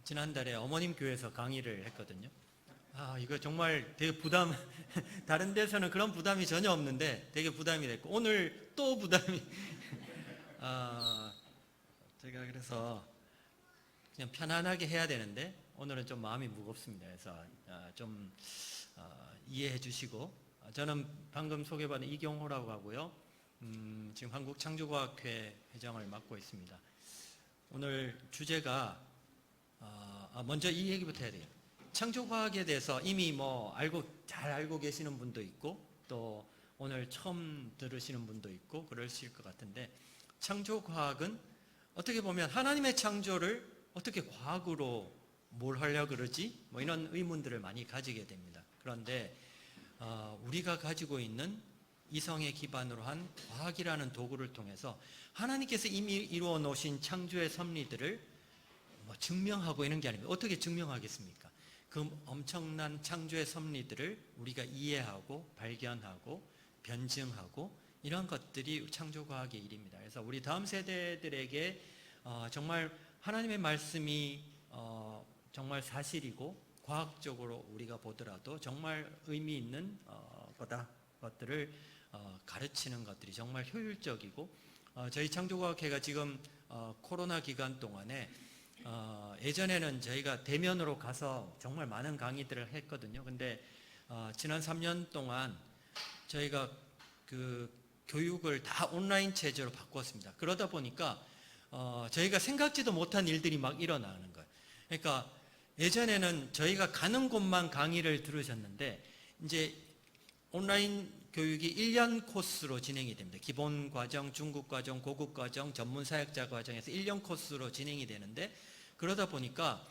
지난달에 어머님 교회에서 강의를 했거든요. 이거 정말 되게 부담, 다른 데서는 그런 부담이 전혀 없는데 되게 부담이 됐고, 오늘 또 부담이, 제가 그래서 그냥 편안하게 해야 되는데, 오늘은 좀 마음이 무겁습니다. 그래서 좀 이해해 주시고, 저는 방금 소개받은 이경호라고 하고요. 지금 한국창조과학회 회장을 맡고 있습니다. 오늘 주제가, 먼저 이 얘기부터 해야 돼요. 창조과학에 대해서 이미 잘 알고 계시는 분도 있고, 또 오늘 처음 들으시는 분도 있고, 그러실 것 같은데, 창조과학은 어떻게 보면 하나님의 창조를 어떻게 과학으로 뭘 하려고 그러지? 이런 의문들을 많이 가지게 됩니다. 그런데 우리가 가지고 있는 이성에 기반으로 한 과학이라는 도구를 통해서 하나님께서 이미 이루어 놓으신 창조의 섭리들을 증명하고 있는 게 아닙니다. 어떻게 증명하겠습니까? 그 엄청난 창조의 섭리들을 우리가 이해하고 발견하고 변증하고 이런 것들이 창조과학의 일입니다. 그래서 우리 다음 세대들에게 정말 하나님의 말씀이 정말 사실이고 과학적으로 우리가 보더라도 정말 의미 있는 것들을 가르치는 것들이 정말 효율적이고, 저희 창조과학회가 지금 코로나 기간 동안에 예전에는 저희가 대면으로 가서 정말 많은 강의들을 했거든요. 근데 지난 3년 동안 저희가 그 교육을 다 온라인 체제로 바꿨습니다. 그러다 보니까 저희가 생각지도 못한 일들이 막 일어나는 거예요. 그러니까 예전에는 저희가 가는 곳만 강의를 들으셨는데, 이제 온라인 교육이 1년 코스로 진행이 됩니다. 기본 과정, 중급 과정, 고급 과정, 전문 사역자 과정에서 1년 코스로 진행이 되는데, 그러다 보니까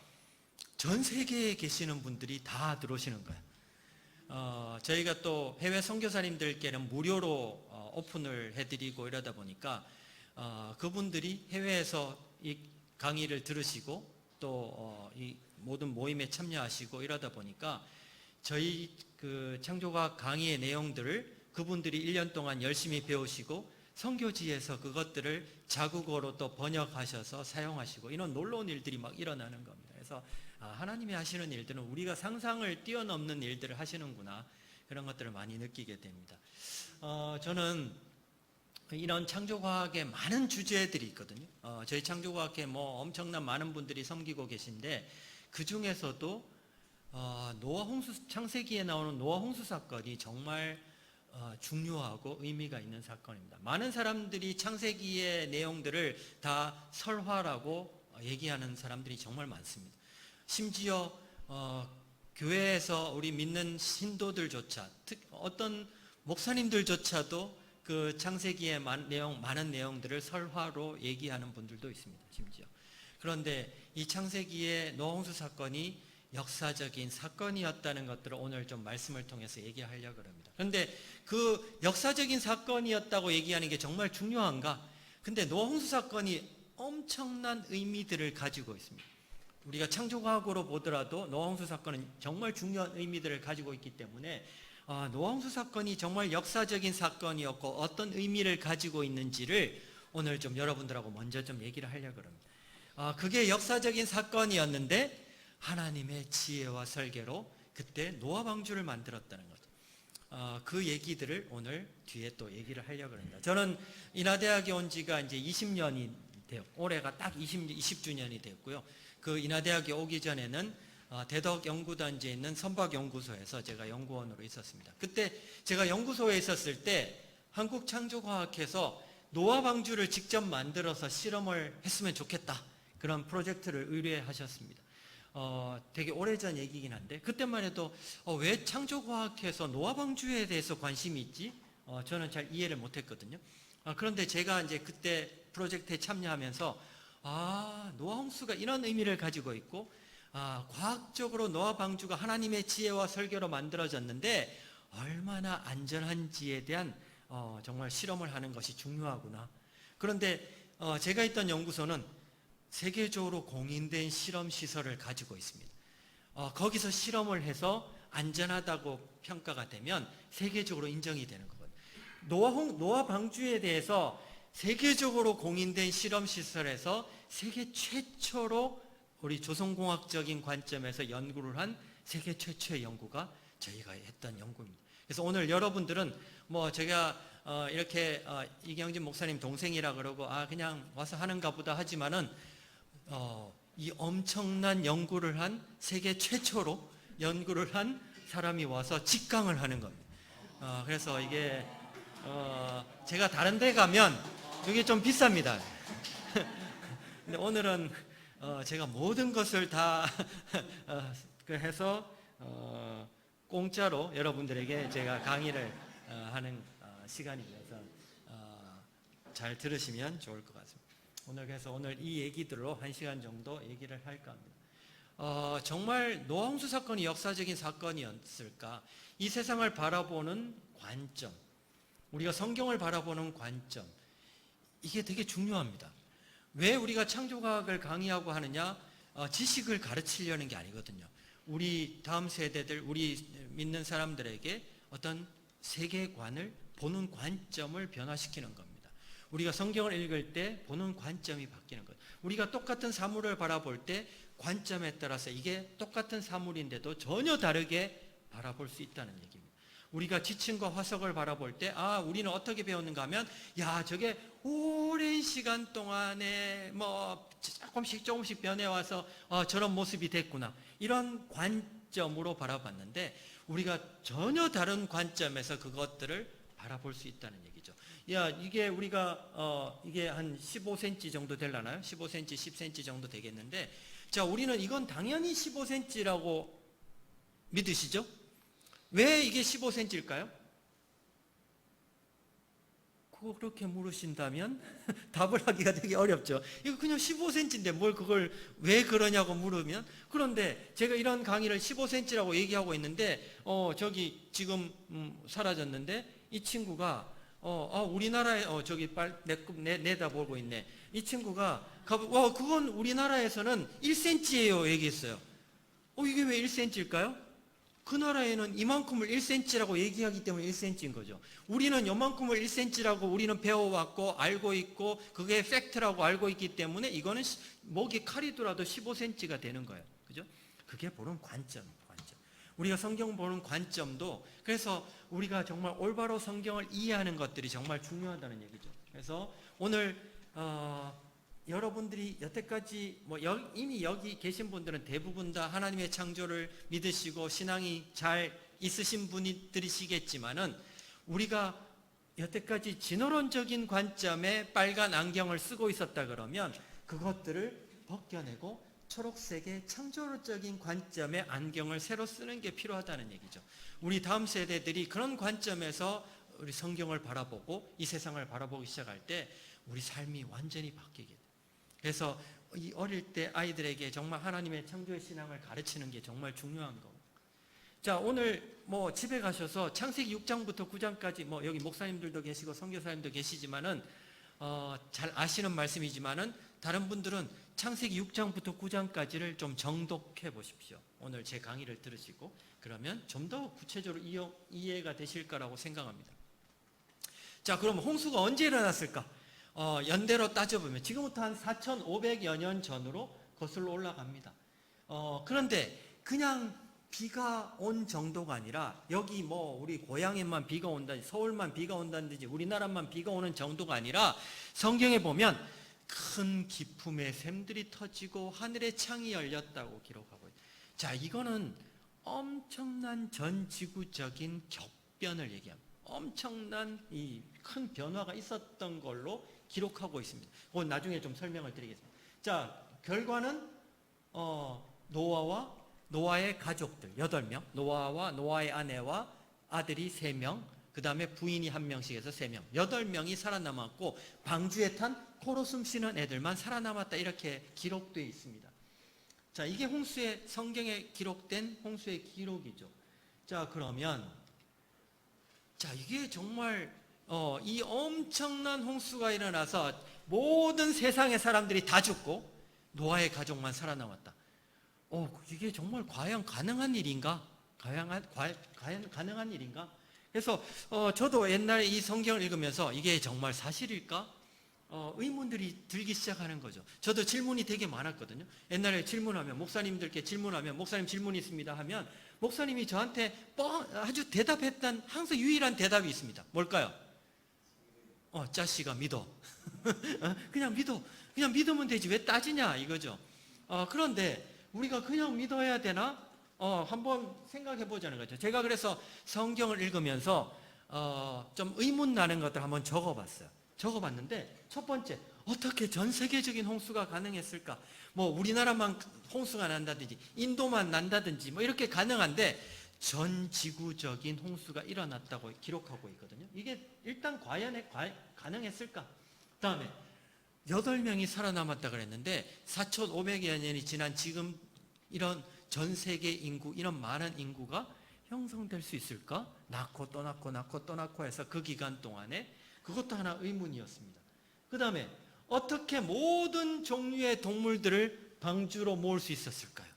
전 세계에 계시는 분들이 다 들어오시는 거예요. 저희가 또 해외 선교사님들께는 무료로 오픈을 해드리고 이러다 보니까 그분들이 해외에서 이 강의를 들으시고 또 이 모든 모임에 참여하시고 이러다 보니까 저희 그 창조과학 강의의 내용들을 그분들이 1년 동안 열심히 배우시고 선교지에서 그것들을 자국어로 또 번역하셔서 사용하시고, 이런 놀라운 일들이 막 일어나는 겁니다. 그래서 하나님이 하시는 일들은 우리가 상상을 뛰어넘는 일들을 하시는구나, 그런 것들을 많이 느끼게 됩니다. 저는 이런 창조과학에 많은 주제들이 있거든요. 저희 창조과학에 엄청난 많은 분들이 섬기고 계신데, 그 중에서도 창세기에 나오는 노아 홍수 사건이 정말 중요하고 의미가 있는 사건입니다. 많은 사람들이 창세기의 내용들을 다 설화라고 얘기하는 사람들이 정말 많습니다. 심지어 교회에서 우리 믿는 신도들조차, 어떤 목사님들조차도 그 창세기의 많은 내용들을 설화로 얘기하는 분들도 있습니다. 심지어. 그런데 이 창세기의 노아 홍수 사건이 역사적인 사건이었다는 것들을 오늘 좀 말씀을 통해서 얘기하려고 합니다. 그런데 그 역사적인 사건이었다고 얘기하는 게 정말 중요한가? 근데 노아 홍수 사건이 엄청난 의미들을 가지고 있습니다. 우리가 창조과학으로 보더라도 노아 홍수 사건은 정말 중요한 의미들을 가지고 있기 때문에 노아 홍수 사건이 정말 역사적인 사건이었고 어떤 의미를 가지고 있는지를 오늘 좀 여러분들하고 먼저 좀 얘기를 하려고 합니다. 그게 역사적인 사건이었는데 하나님의 지혜와 설계로 그때 노아 방주를 만들었다는 거죠. 그 얘기들을 오늘 뒤에 또 얘기를 하려고 합니다. 저는 인하대학에 온 지가 이제 20년이 되었고, 올해가 딱 20주년이 되었고요. 그 인하대학에 오기 전에는 대덕연구단지에 있는 선박연구소에서 제가 연구원으로 있었습니다. 그때 제가 연구소에 있었을 때 한국창조과학회에서 노아 방주를 직접 만들어서 실험을 했으면 좋겠다, 그런 프로젝트를 의뢰하셨습니다. 되게 오래전 얘기긴 한데, 그때만 해도 왜 창조과학회에서 노아 방주에 대해서 관심이 있지? 저는 잘 이해를 못했거든요. 그런데 제가 이제 그때 프로젝트에 참여하면서 노아 홍수가 이런 의미를 가지고 있고, 과학적으로 노아 방주가 하나님의 지혜와 설계로 만들어졌는데 얼마나 안전한지에 대한 정말 실험을 하는 것이 중요하구나. 그런데 제가 있던 연구소는 세계적으로 공인된 실험 시설을 가지고 있습니다. 거기서 실험을 해서 안전하다고 평가가 되면 세계적으로 인정이 되는 거거든요. 노아 방주에 대해서 세계적으로 공인된 실험 시설에서 세계 최초로 우리 조선공학적인 관점에서 연구를 한 세계 최초의 연구가 저희가 했던 연구입니다. 그래서 오늘 여러분들은 뭐 제가 이렇게 이경진 목사님 동생이라 그러고 그냥 와서 하는가 보다 하지만은 이 엄청난 연구를 한 세계 최초로 연구를 한 사람이 와서 직강을 하는 겁니다. 그래서 이게 제가 다른 데 가면 이게 좀 비쌉니다. 근데 오늘은 제가 모든 것을 다 해서 공짜로 여러분들에게 제가 강의를 하는 시간이라서 잘 들으시면 좋을 것 같습니다. 그래서 오늘 이 얘기들로 1시간 정도 얘기를 할까 합니다. 정말 노홍수 사건이 역사적인 사건이었을까? 이 세상을 바라보는 관점, 우리가 성경을 바라보는 관점, 이게 되게 중요합니다. 왜 우리가 창조과학을 강의하고 하느냐? 지식을 가르치려는 게 아니거든요. 우리 다음 세대들, 우리 믿는 사람들에게 어떤 세계관을 보는 관점을 변화시키는 겁니다. 우리가 성경을 읽을 때 보는 관점이 바뀌는 거예요. 우리가 똑같은 사물을 바라볼 때 관점에 따라서 이게 똑같은 사물인데도 전혀 다르게 바라볼 수 있다는 얘기입니다. 우리가 지층과 화석을 바라볼 때 우리는 어떻게 배웠는가 하면 저게 오랜 시간 동안에 뭐 조금씩 변해와서 저런 모습이 됐구나, 이런 관점으로 바라봤는데 우리가 전혀 다른 관점에서 그것들을 바라볼 수 있다는 얘기죠. 이게 우리가 이게 한 15cm 정도 되려나요? 15cm, 10cm 정도 되겠는데, 자, 우리는 이건 당연히 15cm라고 믿으시죠? 왜 이게 15cm일까요? 그렇게 물으신다면 답을 하기가 되게 어렵죠. 이거 그냥 15cm인데 뭘 그걸 왜 그러냐고 물으면, 그런데 제가 이런 강의를 15cm라고 얘기하고 있는데 저기 지금 사라졌는데 이 친구가 우리나라에 저기 내다보고 있네. 이 친구가 그건 우리나라에서는 1cm예요 얘기했어요. 이게 왜 1cm일까요? 그 나라에는 이만큼을 1cm라고 얘기하기 때문에 1cm인 거죠. 우리는 요만큼을 1cm라고 우리는 배워왔고 알고 있고 그게 팩트라고 알고 있기 때문에 이거는 목이 칼이더라도 15cm가 되는 거예요. 그죠? 그게 보는 관점. 우리가 성경 보는 관점도, 그래서 우리가 정말 올바로 성경을 이해하는 것들이 정말 중요하다는 얘기죠. 그래서 오늘 여러분들이 여태까지 이미 여기 계신 분들은 대부분 다 하나님의 창조를 믿으시고 신앙이 잘 있으신 분들이시겠지만은, 우리가 여태까지 진화론적인 관점에 빨간 안경을 쓰고 있었다 그러면 그것들을 벗겨내고 초록색의 창조론적인 관점의 안경을 새로 쓰는 게 필요하다는 얘기죠. 우리 다음 세대들이 그런 관점에서 우리 성경을 바라보고 이 세상을 바라보기 시작할 때 우리 삶이 완전히 바뀌게 돼요. 그래서 이 어릴 때 아이들에게 정말 하나님의 창조의 신앙을 가르치는 게 정말 중요한 거고. 자, 오늘 집에 가셔서 창세기 6장부터 9장까지 여기 목사님들도 계시고 선교사님도 계시지만은 잘 아시는 말씀이지만은 다른 분들은 창세기 6장부터 9장까지를 좀 정독해 보십시오. 오늘 제 강의를 들으시고 그러면 좀 더 구체적으로 이해가 되실 거라고 생각합니다. 자, 그럼 홍수가 언제 일어났을까? 연대로 따져보면 지금부터 한 4,500여 년 전으로 거슬러 올라갑니다. 그런데 그냥 비가 온 정도가 아니라 여기 우리 고향에만 비가 온다든지 서울만 비가 온다든지 우리나라만 비가 오는 정도가 아니라 성경에 보면 큰 기품의 샘들이 터지고 하늘의 창이 열렸다고 기록하고 있어요. 자, 이거는 엄청난 전 지구적인 격변을 얘기합니다. 엄청난 이 큰 변화가 있었던 걸로 기록하고 있습니다. 그건 나중에 좀 설명을 드리겠습니다. 자, 결과는 노아와 노아의 가족들 8명, 노아와 노아의 아내와 아들이 3명, 그 다음에 부인이 1명씩 해서 3명, 8명이 살아남았고 방주에 탄 코로 숨쉬는 애들만 살아남았다, 이렇게 기록되어 있습니다. 자, 이게 홍수의, 성경에 기록된 홍수의 기록이죠. 자, 그러면 이게 정말 이 엄청난 홍수가 일어나서 모든 세상의 사람들이 다 죽고 노아의 가족만 살아남았다. 이게 정말 과연 가능한 일인가? 과연 가능한 일인가? 그래서 저도 옛날에 이 성경을 읽으면서 이게 정말 사실일까? 의문들이 들기 시작하는 거죠. 저도 질문이 되게 많았거든요. 옛날에 질문하면, 목사님들께 질문하면, 목사님 질문 있습니다 하면 목사님이 저한테 아주 대답했던 항상 유일한 대답이 있습니다. 뭘까요? 짜씨가 믿어. 그냥 믿어. 그냥 믿으면 되지 왜 따지냐 이거죠. 그런데 우리가 그냥 믿어야 되나? 한번 생각해 보자는 거죠. 제가 그래서 성경을 읽으면서 좀 의문 나는 것들 한번 적어봤어요. 적어봤는데 첫 번째, 어떻게 전 세계적인 홍수가 가능했을까? 뭐 우리나라만 홍수가 난다든지 인도만 난다든지 뭐 이렇게 가능한데 전 지구적인 홍수가 일어났다고 기록하고 있거든요. 이게 일단 과연 가능했을까? 다음에 8명이 살아남았다 그랬는데 4,500여 년이 지난 지금 이런 전 세계 인구, 이런 많은 인구가 형성될 수 있을까? 낳고 또 낳고 낳고 또 낳고 해서 그 기간 동안에 그것도 하나 의문이었습니다. 그 다음에 어떻게 모든 종류의 동물들을 방주로 모을 수 있었을까요?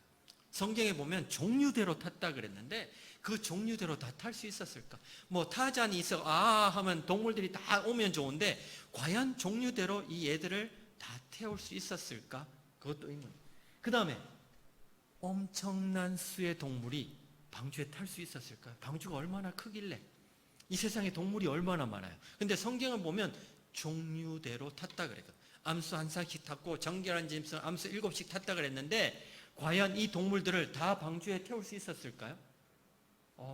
성경에 보면 종류대로 탔다 그랬는데 그 종류대로 다 탈 수 있었을까? 뭐 타잔이 있어 하면 동물들이 다 오면 좋은데 과연 종류대로 이 애들을 다 태울 수 있었을까? 그것도 의문. 그 다음에 엄청난 수의 동물이 방주에 탈 수 있었을까요? 방주가 얼마나 크길래? 이 세상에 동물이 얼마나 많아요. 근데 성경을 보면 종류대로 탔다 그랬거든요. 암수 한 쌍씩 탔고 정결한 짐승 암수 7씩 탔다 그랬는데 과연 이 동물들을 다 방주에 태울 수 있었을까요?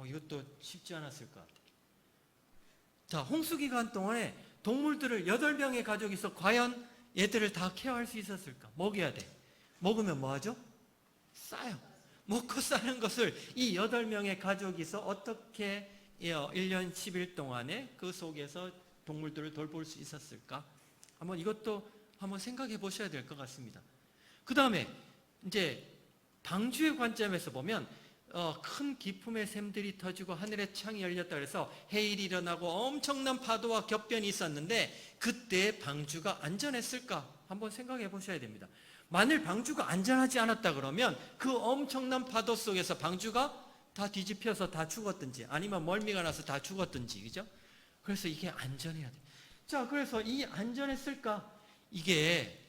이것도 쉽지 않았을 것 같아요. 자, 홍수 기간 동안에 동물들을 8명의 가족이 있어 과연 얘들을 다 케어할 수 있었을까? 먹여야 돼. 먹으면 뭐 하죠? 싸요. 먹고 싸는 것을 이 8명의 가족이 있어 어떻게 1년 10일 동안에 그 속에서 동물들을 돌볼 수 있었을까? 이것도 한번 생각해 보셔야 될 것 같습니다. 그 다음에 이제 방주의 관점에서 보면 큰 기품의 샘들이 터지고 하늘의 창이 열렸다 그래서 해일이 일어나고 엄청난 파도와 격변이 있었는데 그때 방주가 안전했을까? 한번 생각해 보셔야 됩니다. 만일 방주가 안전하지 않았다 그러면 그 엄청난 파도 속에서 방주가 다 뒤집혀서 다 죽었든지 아니면 멀미가 나서 다 죽었든지, 그죠? 그래서 이게 안전해야 돼. 자, 그래서 이 안전했을까? 이게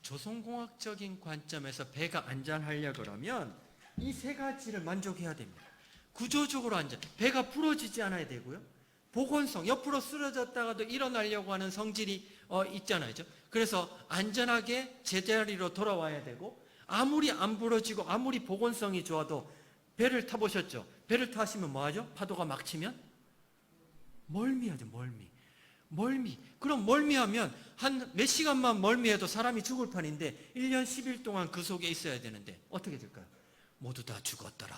조선공학적인 관점에서 배가 안전하려 그러면 이 세 가지를 만족해야 됩니다. 구조적으로 안전, 배가 부러지지 않아야 되고요. 보건성, 옆으로 쓰러졌다가도 일어나려고 하는 성질이 있잖아요. 그래서 안전하게 제자리로 돌아와야 되고 아무리 안 부러지고 아무리 보건성이 좋아도 배를 타보셨죠? 배를 타시면 뭐하죠? 파도가 막 치면? 멀미하죠. 멀미. 그럼 멀미하면 한 몇 시간만 멀미해도 사람이 죽을 판인데 1년 10일 동안 그 속에 있어야 되는데 어떻게 될까요? 모두 다 죽었더라.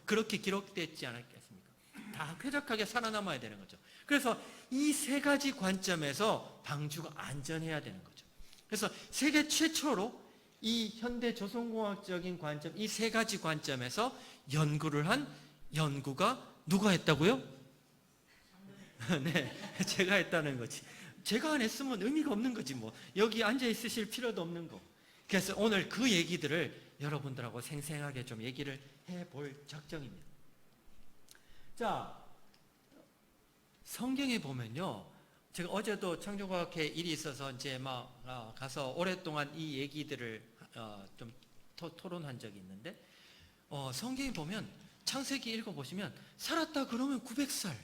그렇게 기록됐지 않았겠습니까? 다 쾌적하게 살아남아야 되는 거죠. 그래서 이 세 가지 관점에서 방주가 안전해야 되는 거죠. 그래서 세계 최초로 이 현대 조선공학적인 관점, 이 세 가지 관점에서 연구를 한 연구가 누가 했다고요? 네, 제가 했다는 거지. 제가 안 했으면 의미가 없는 거지 뭐. 여기 앉아 있으실 필요도 없는 거. 그래서 오늘 그 얘기들을 여러분들하고 생생하게 좀 얘기를 해볼 작정입니다. 자, 성경에 보면요. 제가 어제도 창조과학회 일이 있어서 이제 가서 오랫동안 이 얘기들을 좀 토론한 적이 있는데 성경에 보면 창세기 읽어보시면 살았다 그러면 900살.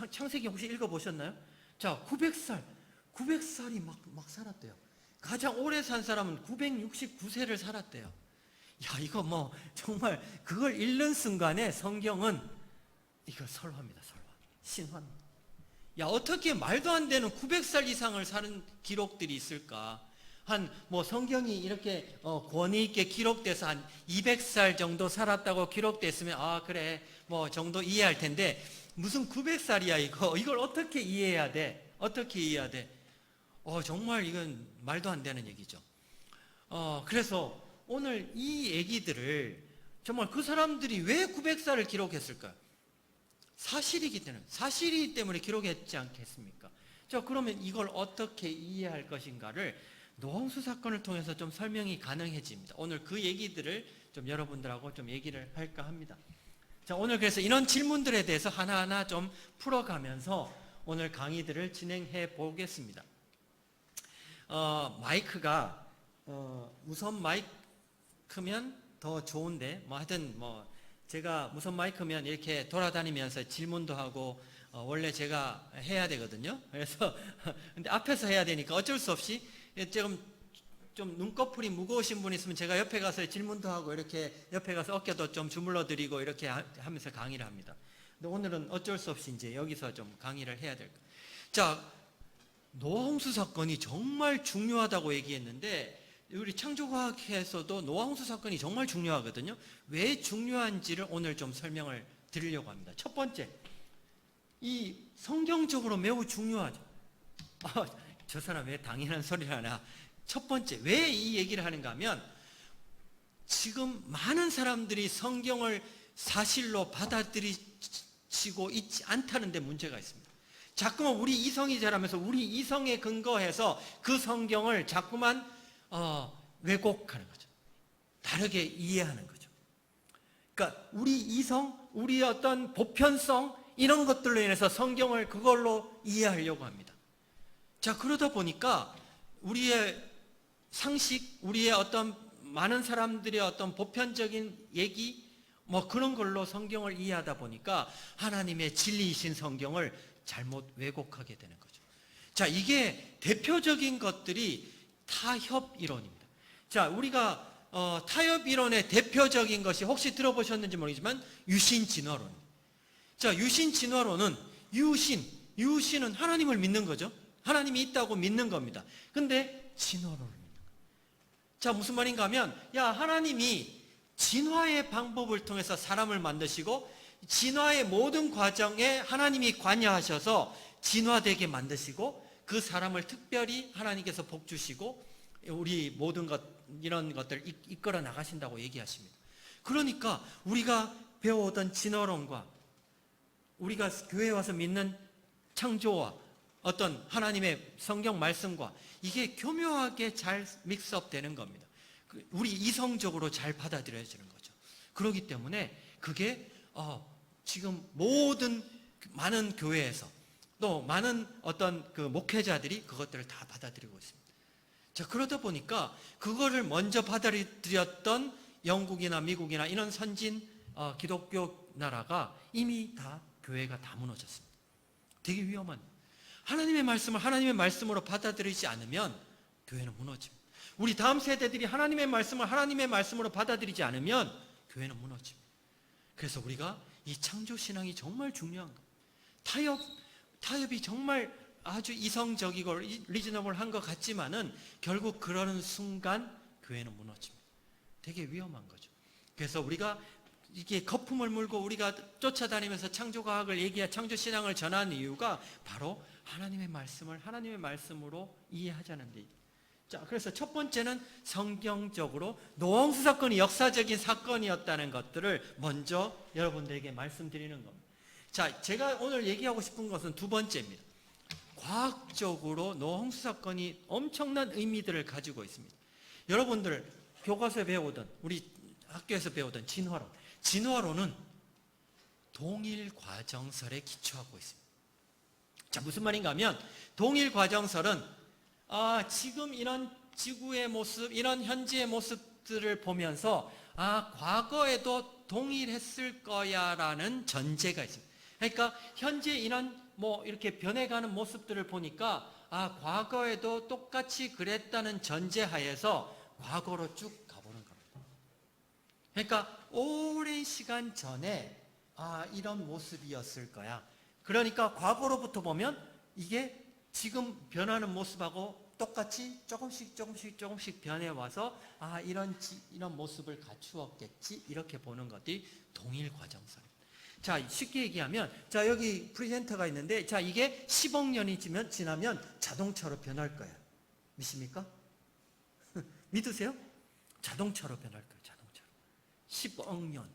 창세기 혹시 읽어보셨나요? 자, 900살이 막 살았대요. 가장 오래 산 사람은 969세를 살았대요. 야, 이거 정말 그걸 읽는 순간에 성경은 이거 설화입니다. 신화입니다. 야, 어떻게 말도 안 되는 900살 이상을 사는 기록들이 있을까? 성경이 이렇게 권위 있게 기록돼서 한 200살 정도 살았다고 기록됐으면 그래 정도 이해할 텐데 무슨 900살이야 이걸 어떻게 이해해야 돼? 정말 이건 말도 안 되는 얘기죠. 그래서 오늘 이 얘기들을 정말 그 사람들이 왜 900살을 기록했을까요? 사실이기 때문에 기록했지 않겠습니까? 자, 그러면 이걸 어떻게 이해할 것인가를 노홍수 사건을 통해서 좀 설명이 가능해집니다. 오늘 그 얘기들을 좀 여러분들하고 좀 얘기를 할까 합니다. 자, 오늘 그래서 이런 질문들에 대해서 하나하나 좀 풀어가면서 오늘 강의들을 진행해 보겠습니다. 마이크가 무선 마이크면 더 좋은데 하여튼 제가 무선 마이크면 이렇게 돌아다니면서 질문도 하고 원래 제가 해야 되거든요. 그래서 근데 앞에서 해야 되니까 어쩔 수 없이 좀 눈꺼풀이 무거우신 분 있으면 제가 옆에 가서 질문도 하고 이렇게 옆에 가서 어깨도 좀 주물러 드리고 이렇게 하면서 강의를 합니다. 근데 오늘은 어쩔 수 없이 이제 여기서 좀 강의를 해야 될 거예요. 자, 노아홍수 사건이 정말 중요하다고 얘기했는데 우리 창조과학에서도 노아홍수 사건이 정말 중요하거든요. 왜 중요한지를 오늘 좀 설명을 드리려고 합니다. 첫 번째, 이 성경적으로 매우 중요하죠. 저 사람 왜 당연한 소리를 하나. 첫 번째, 왜 이 얘기를 하는가 하면 지금 많은 사람들이 성경을 사실로 받아들이시고 있지 않다는 데 문제가 있습니다. 자꾸만 우리 이성이 자라면서 우리 이성에 근거해서 그 성경을 자꾸만 왜곡하는 거죠. 다르게 이해하는 거죠. 그러니까 우리 이성, 우리 어떤 보편성 이런 것들로 인해서 성경을 그걸로 이해하려고 합니다. 자, 그러다 보니까 우리의 상식, 우리의 어떤 많은 사람들의 어떤 보편적인 얘기 그런 걸로 성경을 이해하다 보니까 하나님의 진리이신 성경을 잘못 왜곡하게 되는 거죠. 자, 이게 대표적인 것들이 타협 이론입니다. 자, 우리가 타협 이론의 대표적인 것이 혹시 들어보셨는지 모르지만 유신 진화론입니다. 자, 유신 진화론은 유신은 하나님을 믿는 거죠. 하나님이 있다고 믿는 겁니다. 근데 진화론을 믿는 거예요. 자, 무슨 말인가 하면 하나님이 진화의 방법을 통해서 사람을 만드시고 진화의 모든 과정에 하나님이 관여하셔서 진화되게 만드시고 그 사람을 특별히 하나님께서 복 주시고 우리 모든 이런 것들을 이끌어 나가신다고 얘기하십니다. 그러니까 우리가 배워오던 진화론과 우리가 교회에 와서 믿는 창조와 어떤 하나님의 성경 말씀과 이게 교묘하게 잘 믹스업 되는 겁니다. 우리 이성적으로 잘 받아들여지는 거죠. 그렇기 때문에 그게 지금 많은 교회에서 또 많은 어떤 그 목회자들이 그것들을 다 받아들이고 있습니다. 자, 그러다 보니까 그거를 먼저 받아들였던 영국이나 미국이나 이런 선진 기독교 나라가 이미 다 교회가 다 무너졌습니다. 되게 위험한. 하나님의 말씀을 하나님의 말씀으로 받아들이지 않으면 교회는 무너집니다. 우리 다음 세대들이 하나님의 말씀을 하나님의 말씀으로 받아들이지 않으면 교회는 무너집니다. 그래서 우리가 이 창조신앙이 정말 중요한 거예요. 타협이 정말 아주 이성적이고 리즈너블한 것 같지만은 결국 그러는 순간 교회는 무너집니다. 되게 위험한 거죠. 그래서 우리가 이게 거품을 물고 우리가 쫓아다니면서 창조과학을 창조신앙을 전하는 이유가 바로 하나님의 말씀을 하나님의 말씀으로 이해하자는 데. 자, 그래서 첫 번째는 성경적으로 노아홍수 사건이 역사적인 사건이었다는 것들을 먼저 여러분들에게 말씀드리는 겁니다. 자, 제가 오늘 얘기하고 싶은 것은 두 번째입니다. 과학적으로 노아홍수 사건이 엄청난 의미들을 가지고 있습니다. 여러분들 교과서에 배우던 우리 학교에서 배우던 진화론은 동일과정설에 기초하고 있습니다. 자, 무슨 말인가 하면 동일과정설은 지금 이런 지구의 모습, 이런 현재의 모습들을 보면서 과거에도 동일했을 거야라는 전제가 있습니다. 그러니까 현재 이런 이렇게 변해가는 모습들을 보니까 과거에도 똑같이 그랬다는 전제하에서 과거로 쭉 가보는 겁니다. 그러니까 오랜 시간 전에 이런 모습이었을 거야. 그러니까 과거로부터 보면 이게 지금 변하는 모습하고 똑같이 조금씩 변해와서 이런 모습을 갖추었겠지 이렇게 보는 것들이 동일과정설입니다. 자, 쉽게 얘기하면 여기 프리젠터가 있는데 이게 10억 년이 지나면 자동차로 변할 거예요. 믿습니까? 믿으세요? 자동차로 변할 거예요. 자동차로. 10억 년.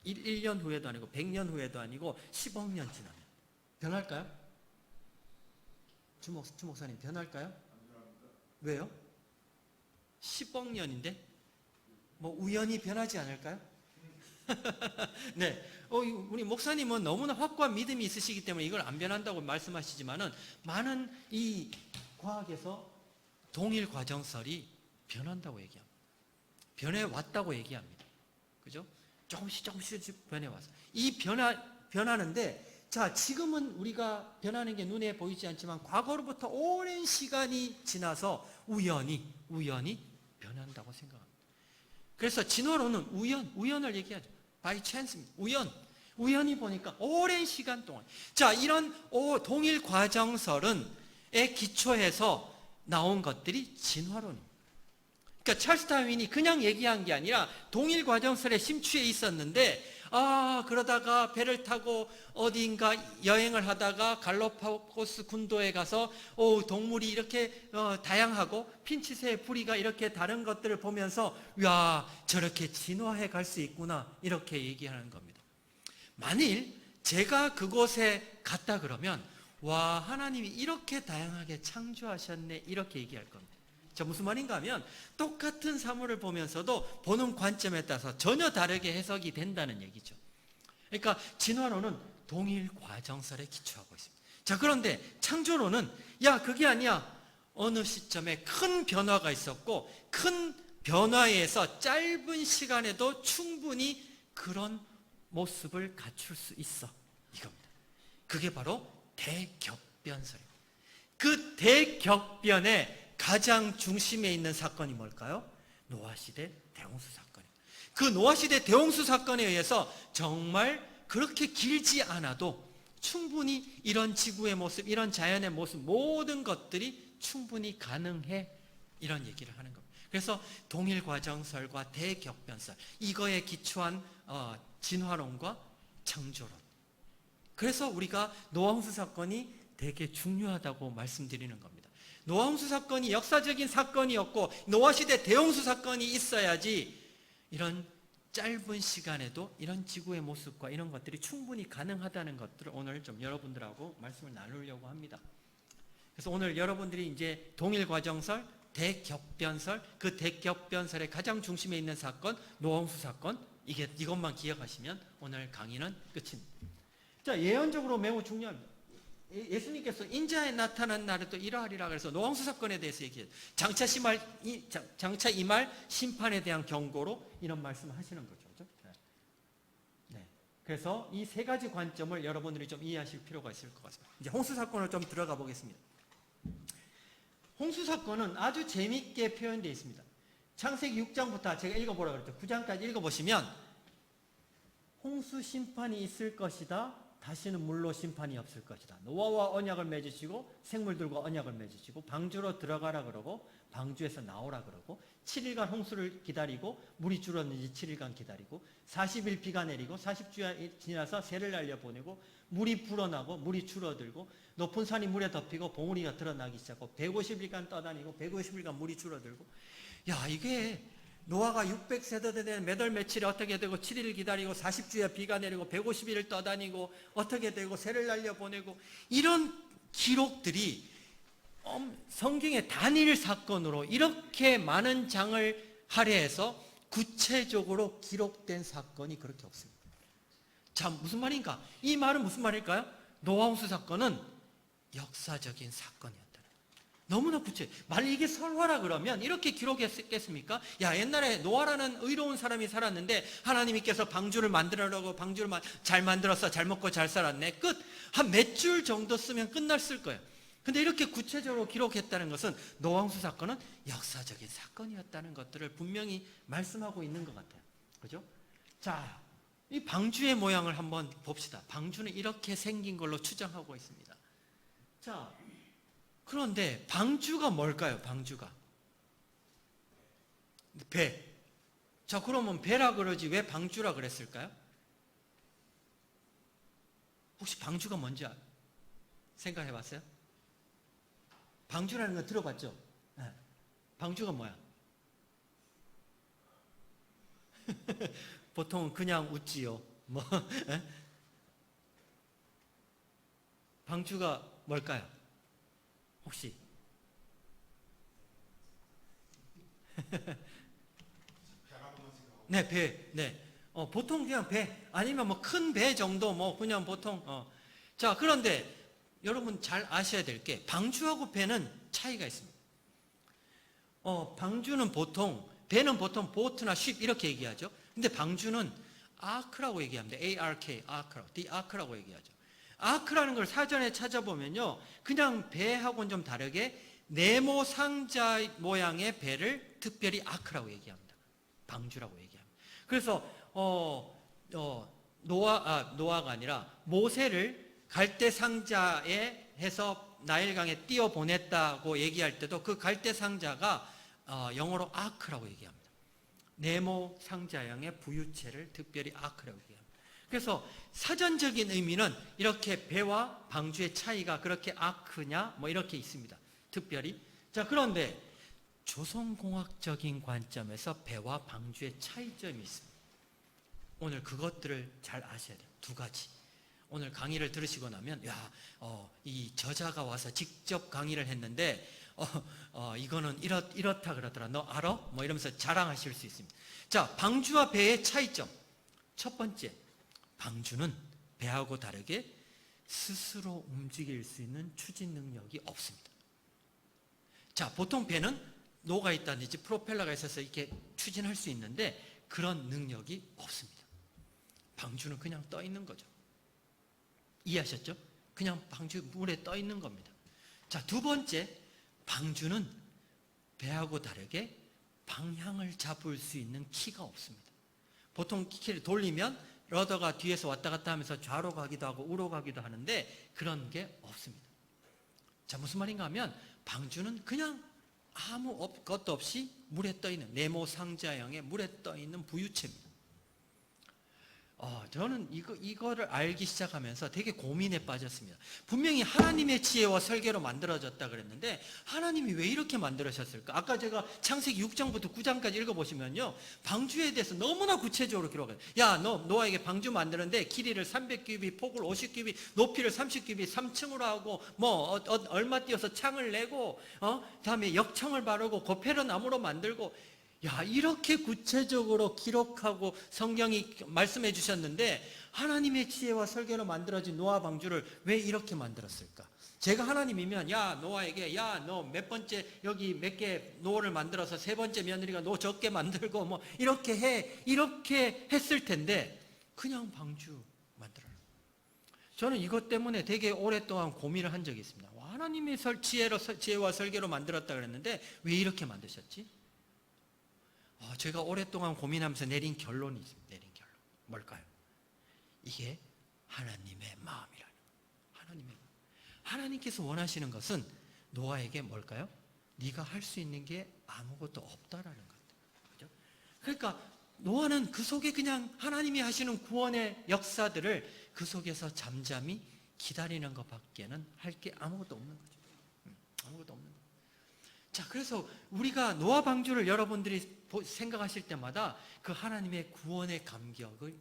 1년 후에도 아니고 100년 후에도 아니고 10억 년 지나면 변할까요? 주 목사님 변할까요? 왜요? 10억 년인데 우연히 변하지 않을까요? 네. 우리 목사님은 너무나 확고한 믿음이 있으시기 때문에 이걸 안 변한다고 말씀하시지만은 많은 이 과학에서 동일 과정설이 변한다고 얘기합니다. 변해왔다고 얘기합니다. 그죠? 조금씩 변해왔어. 이 변하는데, 자, 지금은 우리가 변하는 게 눈에 보이지 않지만 과거로부터 오랜 시간이 지나서 우연히 변한다고 생각합니다. 그래서 진화론은 우연을 얘기하죠. by chance입니다. 우연히 보니까 오랜 시간 동안. 자, 이런 동일 과정설에 기초해서 나온 것들이 진화론입니다. 그러니까 찰스 다윈이 그냥 얘기한 게 아니라 동일 과정설에 심취해 있었는데, 그러다가 배를 타고 어디인가 여행을 하다가 갈라파고스 군도에 가서 동물이 이렇게 다양하고 핀치새의 부리가 이렇게 다른 것들을 보면서 야, 저렇게 진화해 갈 수 있구나, 이렇게 얘기하는 겁니다. 만일 제가 그곳에 갔다 그러면 와, 하나님이 이렇게 다양하게 창조하셨네, 이렇게 얘기할 겁니다. 자, 무슨 말인가 하면 똑같은 사물을 보면서도 보는 관점에 따라서 전혀 다르게 해석이 된다는 얘기죠. 그러니까 진화론은 동일 과정설에 기초하고 있습니다. 자, 그런데 창조론은 그게 아니야. 어느 시점에 큰 변화가 있었고 큰 변화에서 짧은 시간에도 충분히 그런 모습을 갖출 수 있어, 이겁니다. 그게 바로 대격변설입니다. 그 대격변의 가장 중심에 있는 사건이 뭘까요? 노아시대 대홍수 사건입니다. 그 노아시대 대홍수 사건에 의해서 정말 그렇게 길지 않아도 충분히 이런 지구의 모습, 이런 자연의 모습, 모든 것들이 충분히 가능해, 이런 얘기를 하는 겁니다. 그래서 동일과정설과 대격변설, 이거에 기초한 진화론과 창조론. 그래서 우리가 노아홍수 사건이 되게 중요하다고 말씀드리는 겁니다. 노아홍수 사건이 역사적인 사건이었고 노아시대 대홍수 사건이 있어야지 이런 짧은 시간에도 이런 지구의 모습과 이런 것들이 충분히 가능하다는 것들을 오늘 좀 여러분들하고 말씀을 나누려고 합니다. 그래서 오늘 여러분들이 이제 동일과정설, 대격변설, 그 대격변설의 가장 중심에 있는 사건, 노아홍수 사건, 이것만 기억하시면 오늘 강의는 끝입니다. 자, 예언적으로 매우 중요합니다. 예수님께서 인자에 나타난 날에 또 이러하리라 그래서 노아홍수 사건에 대해서 얘기해요. 장차 임할 심판에 대한 경고로 이런 말씀을 하시는 거죠. 네. 그래서 이 세 가지 관점을 여러분들이 좀 이해하실 필요가 있을 것 같습니다. 이제 홍수 사건을 좀 들어가 보겠습니다. 홍수 사건은 아주 재미있게 표현되어 있습니다. 창세기 6장부터 제가 읽어보라고 그랬죠. 9장까지 읽어보시면 홍수 심판이 있을 것이다. 다시는 물로 심판이 없을 것이다. 노아와 언약을 맺으시고 생물들과 언약을 맺으시고 방주로 들어가라 그러고 방주에서 나오라 그러고 7일간 홍수를 기다리고 물이 줄었는지 7일간 기다리고 40일 비가 내리고 40주가 지나서 새를 날려보내고 물이 불어나고 물이 줄어들고 높은 산이 물에 덮이고 봉우리가 드러나기 시작하고 150일간 떠다니고 150일간 물이 줄어들고, 이게 노아가 600세대 된 몇 월 며칠에 어떻게 되고 7일 기다리고 40주에 비가 내리고 150일을 떠다니고 어떻게 되고 새를 날려보내고, 이런 기록들이 성경의 단일 사건으로 이렇게 많은 장을 할애해서 구체적으로 기록된 사건이 그렇게 없습니다. 자, 무슨 말인가? 이 말은 무슨 말일까요? 노아홍수 사건은 역사적인 사건이었다. 너무나 만약 이게 설화라 그러면 이렇게 기록했겠습니까? 옛날에 노아라는 의로운 사람이 살았는데 하나님께서 방주를 만들어라고 방주를 잘 만들었어, 잘 먹고 잘 살았네, 끝. 한 몇 줄 정도 쓰면 끝났을 거예요. 근데 이렇게 구체적으로 기록했다는 것은 노아홍수 사건은 역사적인 사건이었다는 것들을 분명히 말씀하고 있는 것 같아요. 그죠? 자, 이 방주의 모양을 한번 봅시다. 방주는 이렇게 생긴 걸로 추정하고 있습니다. 자, 그런데 방주가 뭘까요? 방주가 배. 자, 그러면 배라 그러지 왜 방주라 그랬을까요? 혹시 방주가 뭔지 생각해 봤어요? 방주라는 거 들어봤죠? 네. 방주가 뭐야? 보통 그냥 웃지요. 방주가 뭘까요? 혹시? 네, 배. 네. 보통 그냥 배 아니면 뭐 큰 배 정도 뭐 그냥 보통 자, 그런데 여러분 잘 아셔야 될 게 방주하고 배는 차이가 있습니다. 방주는 보통 배는 보통 보트나 쉽 이렇게 얘기하죠. 근데 방주는 아크라고 얘기합니다. ARK, 아크라고, The 아크라고 얘기하죠. 아크라는 걸 사전에 찾아보면요, 그냥 배하고는 좀 다르게 네모 상자 모양의 배를 특별히 아크라고 얘기합니다. 방주라고 얘기합니다. 그래서 노아가 아니라 모세를 갈대 상자에 해서 나일강에 띄워 보냈다고 얘기할 때도 그 갈대 상자가 영어로 아크라고 얘기합니다. 네모 상자형의 부유체를 특별히 아크라고 얘기합니다. 그래서 사전적인 의미는 이렇게 배와 방주의 차이가 그렇게 아크냐 뭐 이렇게 있습니다. 특별히. 자, 그런데 조선공학적인 관점에서 배와 방주의 차이점이 있습니다. 오늘 그것들을 잘 아셔야 돼요. 두 가지. 오늘 강의를 들으시고 나면 이 저자가 와서 직접 강의를 했는데 이거는 이렇다 그러더라. 너 알아? 뭐 이러면서 자랑하실 수 있습니다. 자, 방주와 배의 차이점. 첫 번째, 방주는 배하고 다르게 스스로 움직일 수 있는 추진 능력이 없습니다. 자, 보통 배는 노가 있다든지 프로펠러가 있어서 이렇게 추진할 수 있는데 그런 능력이 없습니다. 방주는 그냥 떠 있는 거죠. 이해하셨죠? 그냥 방주 물에 떠 있는 겁니다. 자, 두 번째, 방주는 배하고 다르게 방향을 잡을 수 있는 키가 없습니다. 보통 키를 돌리면 러더가 뒤에서 왔다 갔다 하면서 좌로 가기도 하고 우로 가기도 하는데 그런 게 없습니다. 자, 무슨 말인가 하면 방주는 그냥 아무것도 없이 물에 떠 있는 네모 상자형의 물에 떠 있는 부유체입니다. 저는 이거를 알기 시작하면서 되게 고민에 빠졌습니다. 분명히 하나님의 지혜와 설계로 만들어졌다 그랬는데 하나님이 왜 이렇게 만들으셨을까? 아까 제가 창세기 6장부터 9장까지 읽어보시면요, 방주에 대해서 너무나 구체적으로 기록해요. 야, 너 노아에게 방주 만드는데 길이를 300규빗, 폭을 50규빗, 높이를 30규빗, 3층으로 하고 뭐 얼마 띄어서 창을 내고 다음에 역청을 바르고 고페르 나무로 만들고, 야, 이렇게 구체적으로 기록하고 성경이 말씀해 주셨는데 하나님의 지혜와 설계로 만들어진 노아 방주를 왜 이렇게 만들었을까? 제가 하나님이면 야, 노아에게 야, 너 몇 번째 여기 몇 개 노를 만들어서 세 번째 며느리가 노 적게 만들고 뭐 이렇게 해, 이렇게 했을 텐데 그냥 방주 만들어라. 저는 이것 때문에 되게 오랫동안 고민을 한 적이 있습니다. 하나님의 지혜와 설계로 만들었다 그랬는데 왜 이렇게 만드셨지? 제가 오랫동안 고민하면서 내린 결론이 있습니다. 내린 결론. 뭘까요? 이게 하나님의 마음이라는 거예요. 하나님의 마음. 하나님께서 원하시는 것은 노아에게 뭘까요? 네가 할 수 있는 게 아무것도 없다라는 거예요. 그죠? 그러니까 노아는 그 속에 그냥 하나님이 하시는 구원의 역사들을 그 속에서 잠잠히 기다리는 것밖에는 할 게 아무것도 없는 거죠. 아무것도 없는 거예요. 자, 그래서 우리가 노아 방주를 여러분들이 생각하실 때마다 그 하나님의 구원의 감격이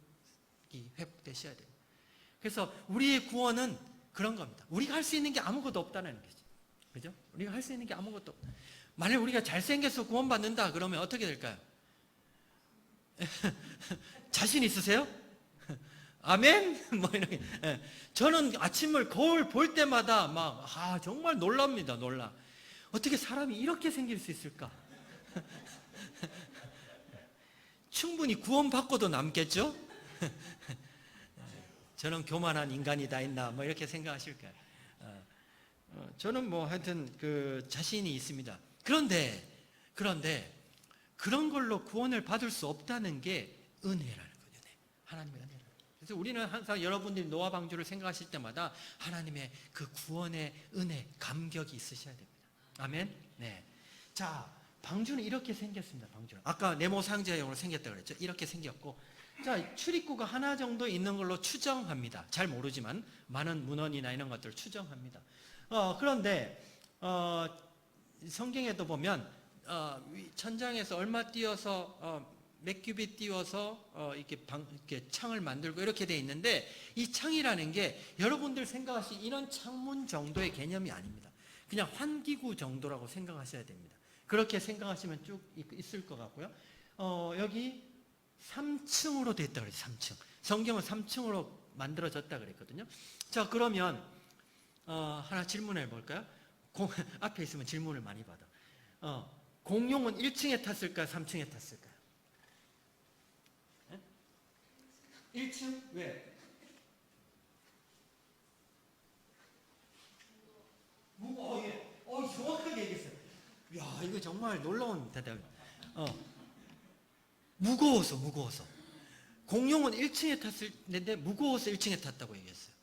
회복되셔야 돼요. 그래서 우리의 구원은 그런 겁니다. 우리가 할 수 있는 게 아무것도 없다는 거죠. 그죠? 우리가 할 수 있는 게 아무것도 없다. 만약 우리가 잘생겨서 구원받는다 그러면 어떻게 될까요? 자신 있으세요? 아멘? 뭐 이렇게. 저는 아침을 거울 볼 때마다 정말 놀랍니다. 놀라. 어떻게 사람이 이렇게 생길 수 있을까? 충분히 구원받고도 남겠죠? 저는 교만한 인간이 다 있나 뭐 이렇게 생각하실까요? 저는 뭐 하여튼 그 자신이 있습니다. 그런데 그런 걸로 구원을 받을 수 없다는 게 은혜라는 거죠. 은혜. 하나님의 은혜. 그래서 우리는 항상 여러분들이 노아 방주를 생각하실 때마다 하나님의 그 구원의 은혜, 감격이 있으셔야 됩니다. 아멘. 네. 자, 방주는 이렇게 생겼습니다. 방주는 아까 네모 상자형으로 생겼다고 그랬죠. 이렇게 생겼고, 자, 출입구가 하나 정도 있는 걸로 추정합니다. 잘 모르지만 많은 문헌이나 이런 것들을 추정합니다. 그런데 성경에도 보면 천장에서 얼마 띄어서 몇 규빗 띄워서 이렇게 창을 만들고 이렇게 돼 있는데, 이 창이라는 게 여러분들 생각하신 이런 창문 정도의 개념이 아닙니다. 그냥 환기구 정도라고 생각하셔야 됩니다. 그렇게 생각하시면 쭉 있을 것 같고요. 여기 3층으로 됐다 그랬어요. 3층. 성경은 3층으로 만들어졌다 그랬거든요. 자, 그러면 하나 질문해 볼까요? 앞에 있으면 질문을 많이 받아. 공룡은 1층에 탔을까요? 3층에 탔을까요? 1층? 왜? 정확하게 얘기했어요. 야, 이거 정말 놀라운 대답입니다. 무거워서. 공룡은 1층에 탔는데 무거워서 1층에 탔다고 얘기했어요.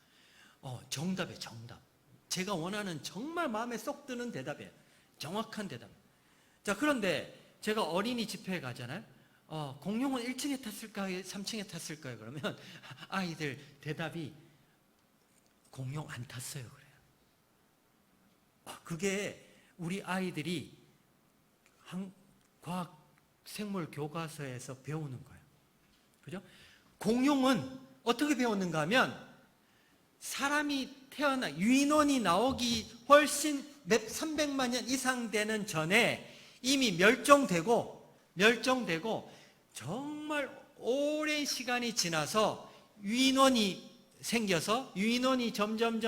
정답이에요, 정답. 제가 원하는 정말 마음에 쏙 드는 대답이에요. 정확한 대답. 자, 그런데 제가 어린이 집회에 가잖아요. 공룡은 1층에 탔을까요? 3층에 탔을까요? 그러면 아이들 대답이 공룡 안 탔어요. 그래요. 그게 우리 아이들이 과학 생물 교과서에서 배우는 거예요. 그죠? 공룡은 어떻게 배웠는가 하면 사람이 태어나 유인원이 나오기 훨씬 300만 년 이상 되는 전에 이미 멸종되고 정말 오랜 시간이 지나서 유인원이 생겨서 유인원이 점점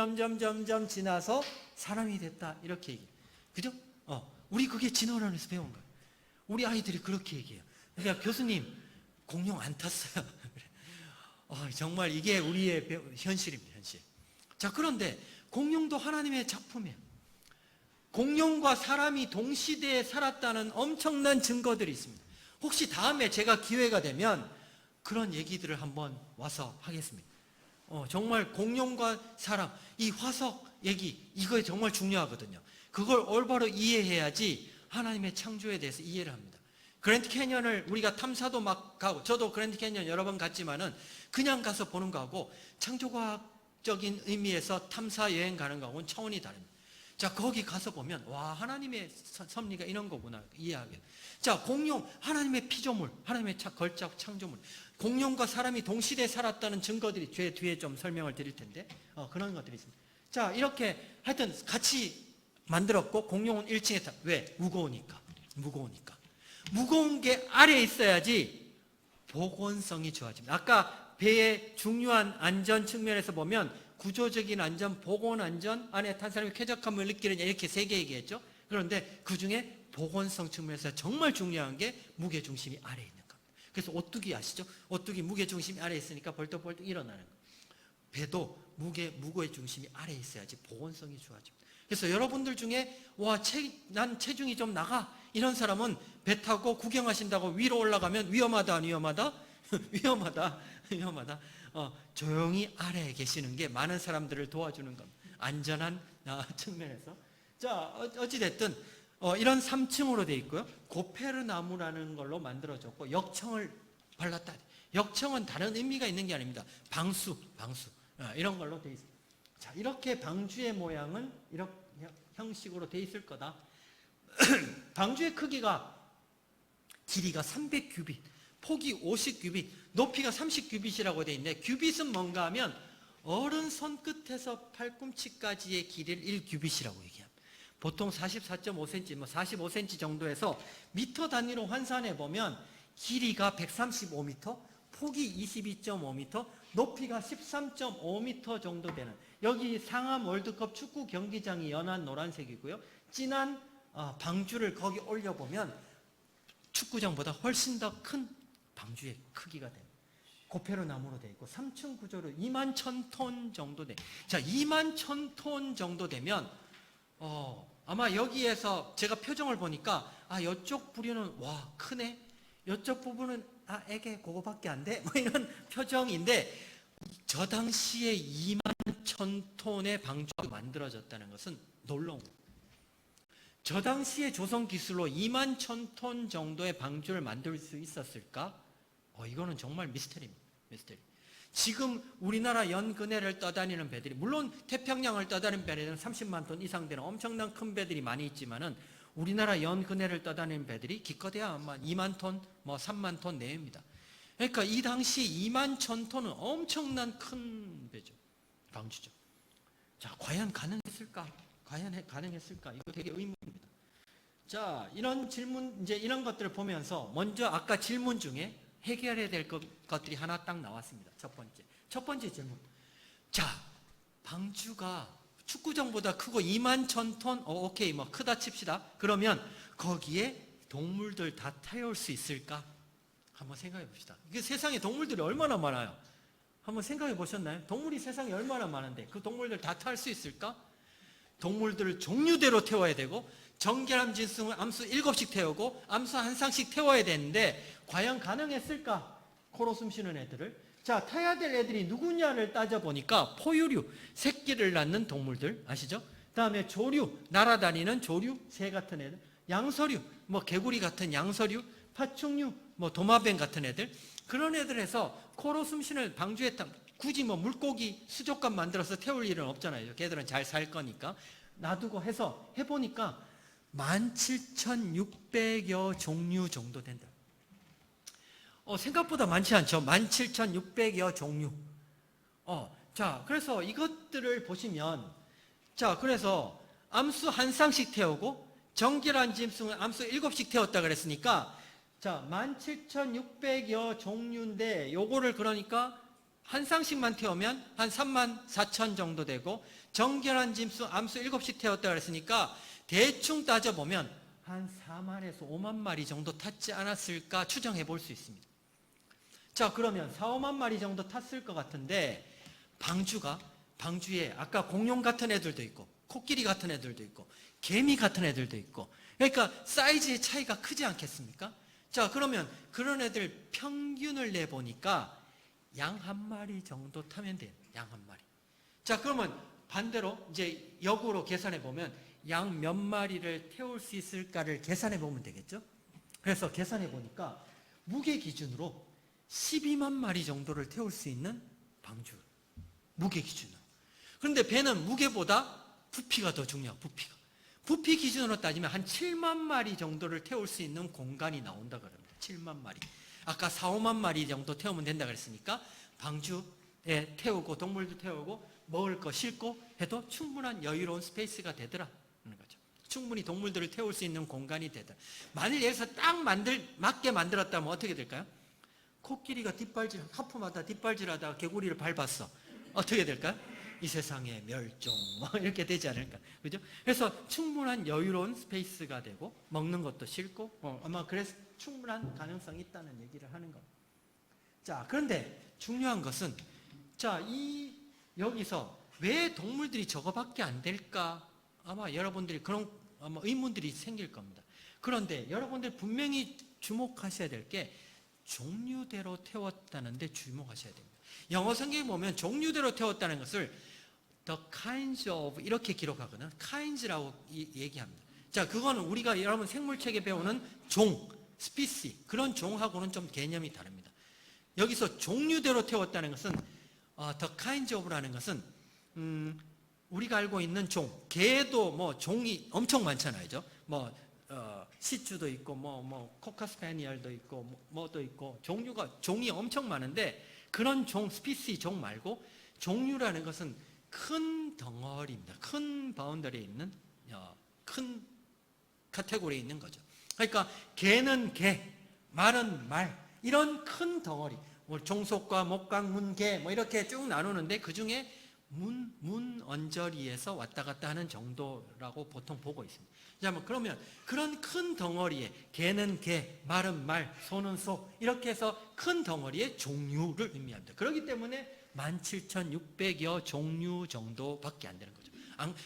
지나서 사람이 됐다 이렇게 얘기해요. 그죠? 우리 그게 진화론에서 배운 거예요. 우리 아이들이 그렇게 얘기해요. 그러니까 교수님 공룡 안 탔어요. 정말 이게 우리의 현실입니다. 현실. 자, 그런데 공룡도 하나님의 작품이에요. 공룡과 사람이 동시대에 살았다는 엄청난 증거들이 있습니다. 혹시 다음에 제가 기회가 되면 그런 얘기들을 한번 와서 하겠습니다. 정말 공룡과 사람, 이 화석 얘기, 이거 정말 중요하거든요. 그걸 올바로 이해해야지 하나님의 창조에 대해서 이해를 합니다. 그랜드 캐니언을 우리가 탐사도 막 가고, 저도 그랜드 캐니언 여러 번 갔지만은 그냥 가서 보는 거하고 창조과학적인 의미에서 탐사 여행 가는 거하고는 차원이 다릅니다. 자, 거기 가서 보면 와, 하나님의 섭리가 이런 거구나 이해하게. 자, 공룡, 하나님의 피조물, 하나님의 걸작 창조물. 공룡과 사람이 동시대에 살았다는 증거들이 뒤에 좀 설명을 드릴 텐데 그런 것들이 있습니다. 자, 이렇게 하여튼 같이 만들었고, 공룡은 1층에 타. 왜? 무거우니까. 무거운 게 아래에 있어야지 복원성이 좋아집니다. 아까 배의 중요한 안전 측면에서 보면 구조적인 안전, 복원 안전, 안에 탄 사람이 쾌적함을 느끼느냐 이렇게 3개 얘기했죠. 그런데 그 중에 복원성 측면에서 정말 중요한 게 무게중심이 아래에 있는 겁니다. 그래서 오뚜기 아시죠? 오뚜기 무게중심이 아래에 있으니까 벌떡벌떡 일어나는 거예요. 배도 무게중심이 아래에 있어야지 복원성이 좋아집니다. 그래서 여러분들 중에 난 체중이 좀 나가 이런 사람은 배 타고 구경하신다고 위로 올라가면 위험하다 안 위험하다? 위험하다. 조용히 아래에 계시는 게 많은 사람들을 도와주는 겁니다. 안전한 측면에서. 자, 어찌됐든 이런 3층으로 되어 있고요. 고페르나무라는 걸로 만들어졌고 역청을 발랐다. 역청은 다른 의미가 있는 게 아닙니다. 방수 이런 걸로 되어 있습니다. 자, 이렇게 방주의 모양은 이런 형식으로 되어 있을 거다. 방주의 크기가 길이가 300규빗, 폭이 50규빗, 높이가 30규빗이라고 되어 있는데, 규빗은 뭔가 하면 어른 손끝에서 팔꿈치까지의 길이를 1규빗이라고 얘기합니다. 보통 44.5cm, 45cm 정도에서 미터 단위로 환산해 보면 길이가 135m, 폭이 22.5m, 높이가 13.5m 정도 되는, 여기 상암 월드컵 축구 경기장이 연한 노란색이고요. 진한 방주를 거기 올려보면 축구장보다 훨씬 더 큰 방주의 크기가 됩니다. 고페르나무로 되어 있고 3층 구조로 21,000톤 정도 돼. 자, 21,000톤 정도 되면 아마 여기에서 제가 표정을 보니까 이쪽 부류는 와 크네, 이쪽 부분은 애게 그거밖에 안 돼, 뭐 이런 표정인데, 저 당시에 21,000톤의 방주가 만들어졌다는 것은 놀라운 거예요. 저 당시의 조선 기술로 21,000톤 정도의 방주를 만들 수 있었을까? 이거는 정말 미스터리입니다. 미스터리. 지금 우리나라 연근해를 떠다니는 배들이, 물론 태평양을 떠다니는 배들은 30만 톤 이상 되는 엄청난 큰 배들이 많이 있지만은 우리나라 연근해를 떠다니는 배들이 기껏해야 아마 2만 톤, 3만 톤 내외입니다. 그러니까 이 당시 21,000톤은 엄청난 큰 배죠. 방주죠. 자, 과연 가능했을까? 이거 되게 의문입니다. 자, 이런 질문, 이제 이런 것들을 보면서 먼저 아까 질문 중에 해결해야 될 것들이 하나 딱 나왔습니다. 첫 번째 질문. 자, 방주가 축구장보다 크고 21,000톤, 오케이, 뭐 크다 칩시다. 그러면 거기에 동물들 다 태울 수 있을까? 한번 생각해 봅시다. 이게 세상에 동물들이 얼마나 많아요? 한번 생각해 보셨나요? 동물이 세상에 얼마나 많은데 그 동물들 다 탈 수 있을까? 동물들을 종류대로 태워야 되고 정결함 진수 암수 7씩 태우고 암수 한 쌍씩 태워야 되는데 과연 가능했을까? 코로 숨 쉬는 애들을. 자, 타야 될 애들이 누구냐를 따져보니까 포유류, 새끼를 낳는 동물들 아시죠? 그 다음에 조류, 날아다니는 조류, 새 같은 애들, 양서류, 뭐 개구리 같은 양서류, 파충류, 뭐 도마뱀 같은 애들, 그런 애들에서 코로 숨 쉬는 방주에 굳이 뭐 물고기 수족관 만들어서 태울 일은 없잖아요. 걔들은 잘 살 거니까 놔두고 해서 해보니까 17,600여 종류 정도 된다. 생각보다 많지 않죠? 17,600여 종류. 자, 그래서 이것들을 보시면, 자, 그래서 암수 한 쌍씩 태우고, 정결한 짐승은 암수 7씩 태웠다 그랬으니까, 자, 17,600여 종류인데, 요거를 그러니까 한 쌍씩만 태우면 한 34,000 정도 되고, 정결한 짐승 암수 7씩 태웠다 그랬으니까, 대충 따져보면 한 4만에서 5만 마리 정도 탔지 않았을까 추정해 볼 수 있습니다. 자, 그러면 4, 5만 마리 정도 탔을 것 같은데 방주에 아까 공룡 같은 애들도 있고 코끼리 같은 애들도 있고 개미 같은 애들도 있고 그러니까 사이즈의 차이가 크지 않겠습니까? 자, 그러면 그런 애들 평균을 내보니까 양 한 마리 정도 타면 돼요. 양 한 마리. 자, 그러면 반대로 이제 역으로 계산해 보면 양 몇 마리를 태울 수 있을까를 계산해 보면 되겠죠? 그래서 계산해 보니까 무게 기준으로 12만 마리 정도를 태울 수 있는 방주. 무게 기준으로. 그런데 배는 무게보다 부피가 더 중요해요. 부피 기준으로 따지면 한 7만 마리 정도를 태울 수 있는 공간이 나온다 그럽니다. 7만 마리. 아까 4, 5만 마리 정도 태우면 된다 그랬으니까 방주에 태우고 동물도 태우고 먹을 거 싣고 해도 충분한 여유로운 스페이스가 되더라. 충분히 동물들을 태울 수 있는 공간이 되더라. 만일 여기서 딱 맞게 만들었다면 어떻게 될까요? 코끼리가 하프마다 뒷발질하다가 개구리를 밟았어. 어떻게 될까요? 이 세상의 멸종 이렇게 되지 않을까? 그죠? 그래서 충분한 여유로운 스페이스가 되고 먹는 것도 싫고 아마 그래서 충분한 가능성이 있다는 얘기를 하는 겁니다. 자, 그런데 중요한 것은 자, 여기서 왜 동물들이 저거밖에 안 될까? 아마 여러분들이 그런 의문들이 생길 겁니다. 그런데 여러분들 분명히 주목하셔야 될 게 종류대로 태웠다는 데 주목하셔야 됩니다. 영어 성경에 보면 종류대로 태웠다는 것을 the kinds of 이렇게 기록하거든. kinds라고 얘기합니다. 자, 그거는 우리가 여러분 생물책에 배우는 종, species 그런 종하고는 좀 개념이 다릅니다. 여기서 종류대로 태웠다는 것은 the kinds of라는 것은 우리가 알고 있는 종, 개도 뭐 종이 엄청 많잖아요. 뭐 시추도 있고 코카스패니얼도 있고 뭐도 있고 종이 엄청 많은데 그런 스피시 종 말고 종류라는 것은 큰 덩어리입니다. 큰 바운더리에 있는 큰 카테고리에 있는 거죠. 그러니까 개는 개, 말은 말 이런 큰 덩어리 종속과 목강, 문개 뭐 이렇게 쭉 나누는데 그 중에 문 언저리에서 왔다 갔다 하는 정도라고 보통 보고 있습니다. 자, 그러면 그런 큰 덩어리에 개는 개, 말은 말, 소는 소 이렇게 해서 큰 덩어리의 종류를 의미합니다. 그렇기 때문에 17,600여 종류 정도밖에 안 되는 거죠.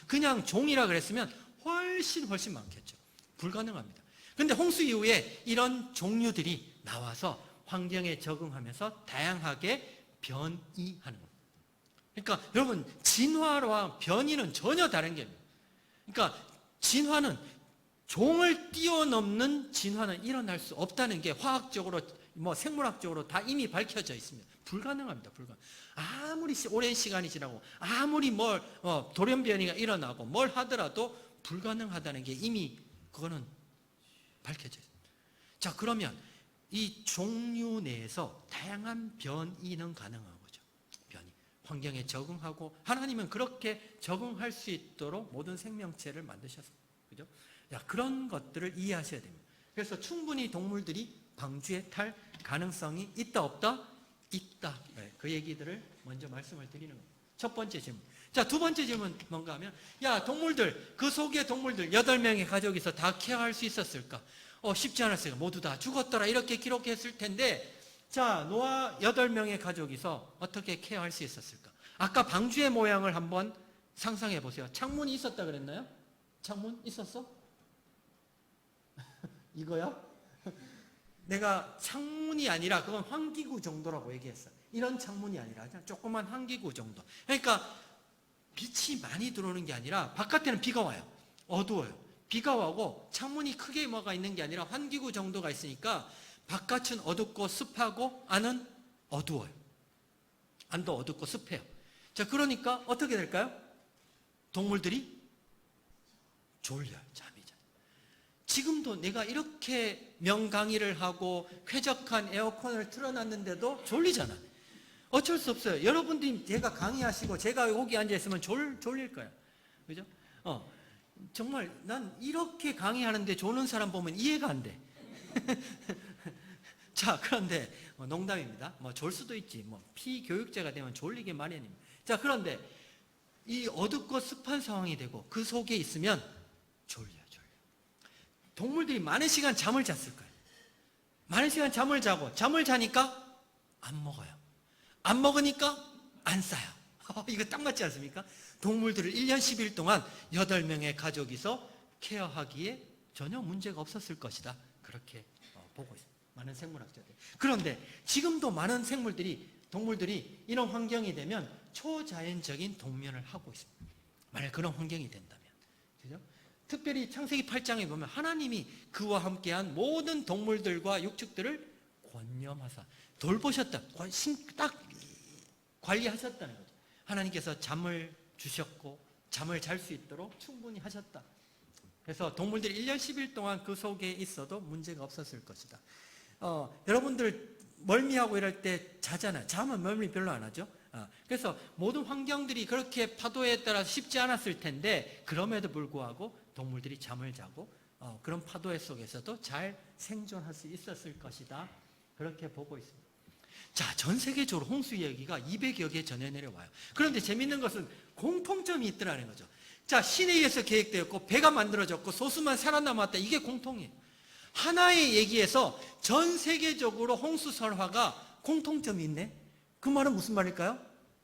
그냥 종이라 그랬으면 훨씬 많겠죠. 불가능합니다. 그런데 홍수 이후에 이런 종류들이 나와서 환경에 적응하면서 다양하게 변이하는 겁니다. 그러니까 여러분 진화와 변이는 전혀 다른 게 아닙니다. 그러니까 진화는 종을 뛰어넘는 진화는 일어날 수 없다는 게 화학적으로 생물학적으로 다 이미 밝혀져 있습니다. 불가능합니다. 아무리 오랜 시간이 지나고 아무리 돌연변이가 일어나고 뭘 하더라도 불가능하다는 게 이미 그거는 밝혀져 있습니다. 자, 그러면 이 종류 내에서 다양한 변이는 가능한 거죠. 변이. 환경에 적응하고 하나님은 그렇게 적응할 수 있도록 모든 생명체를 만드셨습니다. 그죠? 자, 그런 것들을 이해하셔야 됩니다. 그래서 충분히 동물들이 방주에 탈 가능성이 있다 없다? 있다. 그 얘기들을 먼저 말씀을 드리는 겁니다. 첫 번째 질문. 자, 두 번째 질문 뭔가 하면, 야, 동물들, 그 속의 동물들 8명의 가족이서 다 케어할 수 있었을까? 쉽지 않았어요. 모두 다 죽었더라. 이렇게 기록했을 텐데, 자, 노아 8명의 가족이서 어떻게 케어할 수 있었을까? 아까 방주의 모양을 한번 상상해 보세요. 창문이 있었다 그랬나요? 창문 있었어? 이거야? 내가 창문이 아니라 그건 환기구 정도라고 얘기했어. 이런 창문이 아니라 그냥 조그만 환기구 정도. 그러니까 빛이 많이 들어오는 게 아니라 바깥에는 비가 와요. 어두워요. 비가 와고 창문이 크게 뭐가 있는 게 아니라 환기구 정도가 있으니까 바깥은 어둡고 습하고 안은 어두워요. 안도 어둡고 습해요. 자, 그러니까 어떻게 될까요? 동물들이 졸려요. 잠이 자. 지금도 내가 이렇게 명강의를 하고 쾌적한 에어컨을 틀어놨는데도 졸리잖아. 어쩔 수 없어요. 여러분들이 제가 강의하시고 제가 여기 앉아있으면 졸릴 거야. 그죠? 정말 난 이렇게 강의하는데 조는 사람 보면 이해가 안 돼. 자, 그런데 농담입니다. 졸 수도 있지. 피교육자가 되면 졸리게 마련입니다. 자, 그런데 이 어둡고 습한 상황이 되고 그 속에 있으면 졸려요. 동물들이 많은 시간 잠을 잤을 거예요. 많은 시간 잠을 자고 잠을 자니까 안 먹어요. 안 먹으니까 안 싸요. 이거 딱 맞지 않습니까? 동물들을 1년 10일 동안 8명의 가족이서 케어하기에 전혀 문제가 없었을 것이다. 그렇게 보고 있습니다. 많은 생물학자들. 그런데 지금도 많은 동물들이 이런 환경이 되면 초자연적인 동면을 하고 있습니다. 만약 그런 환경이 된다면. 그죠? 특별히 창세기 8장에 보면 하나님이 그와 함께한 모든 동물들과 육축들을 권념하사 돌보셨다. 딱 관리하셨다는 거죠. 하나님께서 잠을 주셨고 잠을 잘 수 있도록 충분히 하셨다. 그래서 동물들이 1년 10일 동안 그 속에 있어도 문제가 없었을 것이다. 여러분들 멀미하고 이럴 때 자잖아요. 잠은 멀미 별로 안 하죠. 그래서 모든 환경들이 그렇게 파도에 따라 쉽지 않았을 텐데 그럼에도 불구하고 동물들이 잠을 자고 그런 파도 속에서도 잘 생존할 수 있었을 것이다. 그렇게 보고 있습니다. 자, 전 세계적으로 홍수 이야기가 200여 개 전해 내려와요. 그런데 재밌는 것은 공통점이 있더라는 거죠. 자, 신에 의해서 계획되었고 배가 만들어졌고 소수만 살아남았다. 이게 공통이에요. 하나의 얘기에서 전 세계적으로 홍수 설화가 공통점이 있네. 그 말은 무슨 말일까요?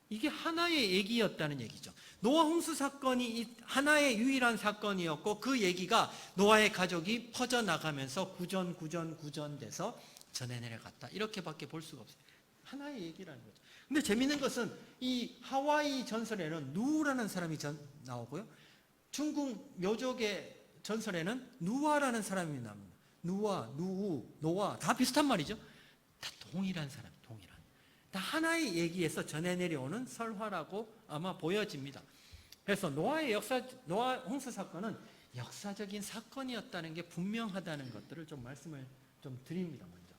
이게 하나의 얘기였다는 얘기죠. 노아 홍수 사건이 하나의 유일한 사건이었고 그 얘기가 노아의 가족이 퍼져나가면서 구전돼서 전해 내려갔다. 이렇게밖에 볼 수가 없어요. 하나의 얘기라는 거죠. 근데 재밌는 것은 이 하와이 전설에는 누라는 사람이 나오고요. 중국 묘족의 전설에는 누아라는 사람이 나옵니다. 누아, 누우, 노아 다 비슷한 말이죠. 다 동일한 사람, 동일한. 다 하나의 얘기에서 전해 내려오는 설화라고 아마 보여집니다. 그래서 노아 홍수 사건은 역사적인 사건이었다는 게 분명하다는 것들을 좀 말씀을 좀 드립니다. 먼저.